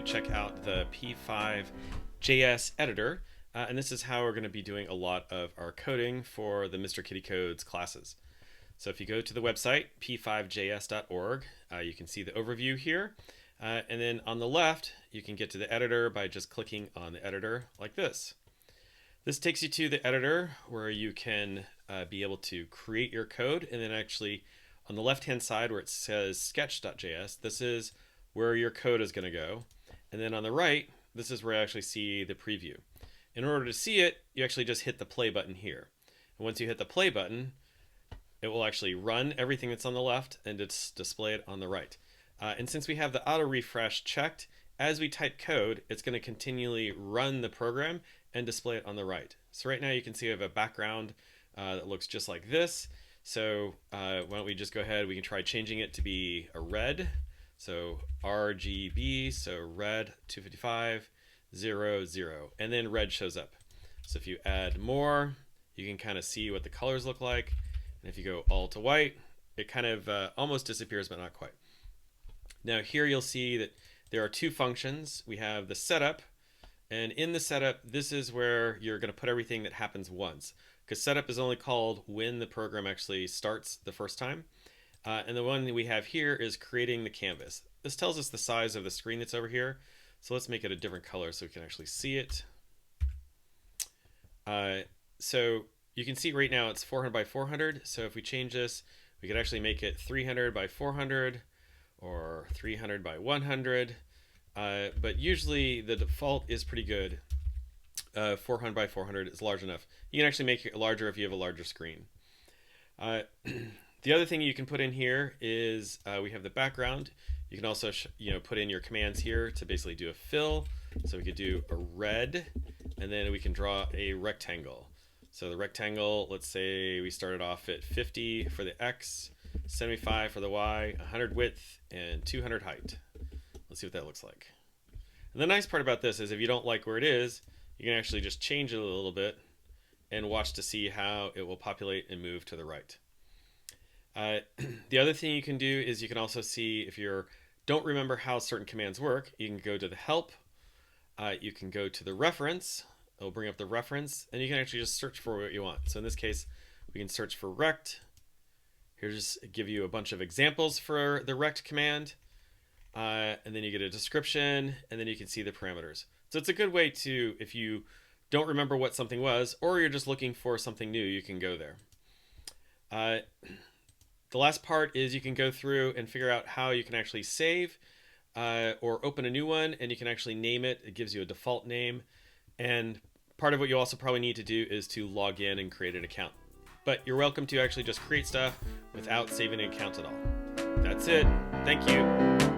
check out the P5JS editor. And this is how we're going to be doing a lot of our coding for the Mr. Kitty Codes classes. So if you go to the website, p5js.org, you can see the overview here. And then on the left, you can get to the editor by just clicking on the editor like this. This takes you to the editor where you can be able to create your code, and then actually on the left-hand side where it says sketch.js, this is where your code is going to go. And then on the right, this is where I actually see the preview. In order to see it, you actually just hit the play button here. And once you hit the play button, it will actually run everything that's on the left and display it on the right. And since we have the auto refresh checked, as we type code, it's going to continually run the program and display it on the right. So right now you can see I have a background that looks just like this. So why don't we just go ahead, we can try changing it to be a red. So RGB, so red 255, 0, 0, and then red shows up. So if you add more, you can kind of see what the colors look like. And if you go all to white, it kind of almost disappears, but not quite. Now here you'll see that there are two functions. We have the setup, and in the setup, this is where you're going to put everything that happens once, because setup is only called when the program actually starts the first time. And the one that we have here is creating the canvas. This tells us the size of the screen that's over here. So let's make it a different color so we can actually see it. So you can see right now it's 400 by 400. So if we change this, we could actually make it 300 by 400 or 300 by 100. But usually the default is pretty good. 400 by 400 is large enough. You can actually make it larger if you have a larger screen. The other thing you can put in here is we have the background. You can also put in your commands here to basically do a fill. So we could do a red, and then we can draw a rectangle. So the rectangle, let's say we started off at 50 for the X, 75 for the Y, 100 width, and 200 height. Let's see what that looks like. And the nice part about this is if you don't like where it is, you can actually just change it a little bit and watch to see how it will populate and move to the right. The other thing you can do is you can also see if you don't remember how certain commands work, you can go to the help, you can go to the reference, it'll bring up the reference, and you can actually just search for what you want. So in this case, we can search for rect. Here's just give you a bunch of examples for the rect command, and then you get a description, and then you can see the parameters. So it's a good way to, if you don't remember what something was, or you're just looking for something new, you can go there. The last part is you can go through and figure out how you can actually save or open a new one, and you can actually name it. It gives you a default name. And part of what you also probably need to do is to log in and create an account. But you're welcome to actually just create stuff without saving an account at all. That's it. Thank you.